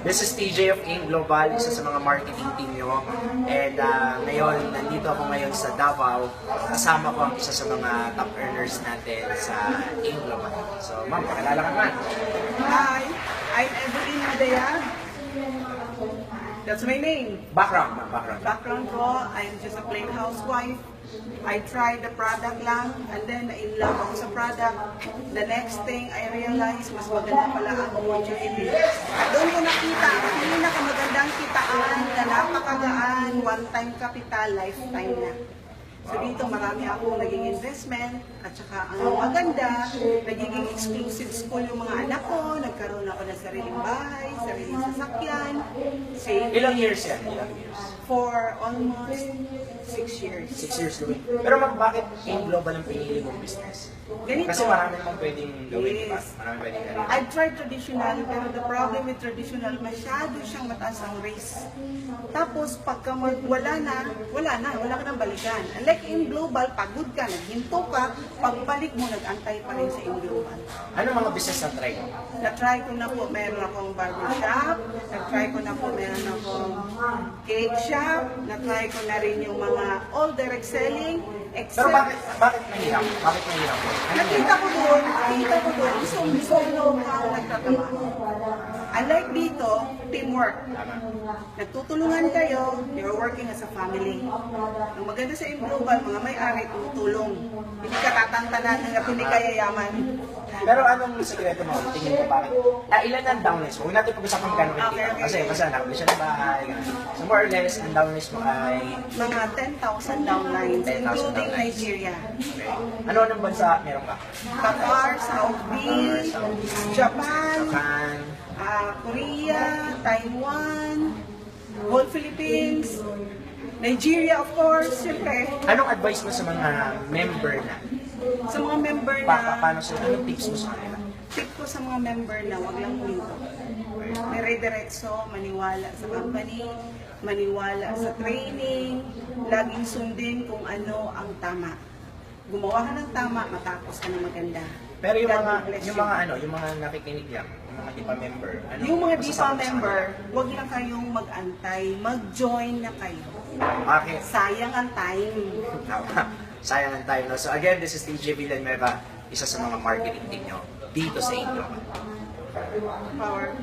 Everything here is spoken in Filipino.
This is TJ of AIM Global, isa sa mga marketing team nyo. And ngayon, nandito ako ngayon sa Davao. Kasama ko ang isa sa mga top earners natin sa AIM Global. So, ma'am, pakilala ka naman. Hi, I'm Evelyn Madayag. That's my name. Background, ma'am, background. Background ko, I'm just a plain housewife. I tried the product lang, and then in love ako sa product. The next thing I realized, mas maganda pala ang opportunity. Doon ko nakita ang pinakamagandang kitaan na napakagaan, one-time capital, lifetime na. So dito marami akong naging investment at saka ang maganda, nagiging exclusive school yung mga anak ko, nagkaroon ako ng sariling bahay, sariling sasakyan. Ilang years yan? Ilang years? For almost 6 years. 6 years gawin. Pero ma'am, bakit AIM Global ang pinili mong business? Ganito. Kasi marami namang pwedeng gawin, di ba? Yes. Marami pwedeng gawin. I've tried traditional, pero the problem with traditional, masyado siyang mataas ang risk. Tapos, pagka wala ka nang balikan. Unlike in global, pagod ka, naghinto ka, pagbalik mo, nag-antay pa rin sa in global. Ano mga business na try mo? Na-try ko na po, meron akong barbershop, na-try ko na po, meron akong cake shop, na-try ko na rin yung mga all direct selling, Pero except bakit mahirap? Bakit mahirap? nakita ko doon, solo ka nagtatrabaho. Unlike dito, teamwork. Nagtutulungan kayo, you're working as a family. Ang maganda sa global, mga may-ari, tumutulong. Hindi ka tatantanan na pinikayayaman. Pero anong sekreto mo? Tingin mo bakit? Ilan ang downlines mo? Huwag natin pag-usapan gano'n Okay. Kasi basta nakabili siya ng bahay. Ganun. So more or less, ang downlines mo ay Mga 10,000 downlines, 10,000 including downlines. Nigeria. okay. Ano ng bansa meron ka? Qatar, Saudi, Japan, Japan. Korea, Taiwan, whole Philippines, Nigeria of course, siyempre. Anong advice mo sa mga member na? Sa mga member na, Paano sila? Anong tips mo sa kanila? tip ko sa mga member na wag lang huminto. Dire-diretso, maniwala sa company, maniwala sa training, laging sundin kung ano ang tama. Gumawa ka ng tama, matapos ka ng maganda. Pero yung God mga bless yung you. mga yung mga nakikinig lang, yung mga di pa member, ano? Yung mga di pa masasabi mo sa member, wag lang kayong mag-antay, mag-join na kayo. kanila? Bakit? Sayang ang time. Tama. Sayang ang time, no? So again, this is TJ Villanueva, isa sa mga marketing team nyo dito sa Intro. Power.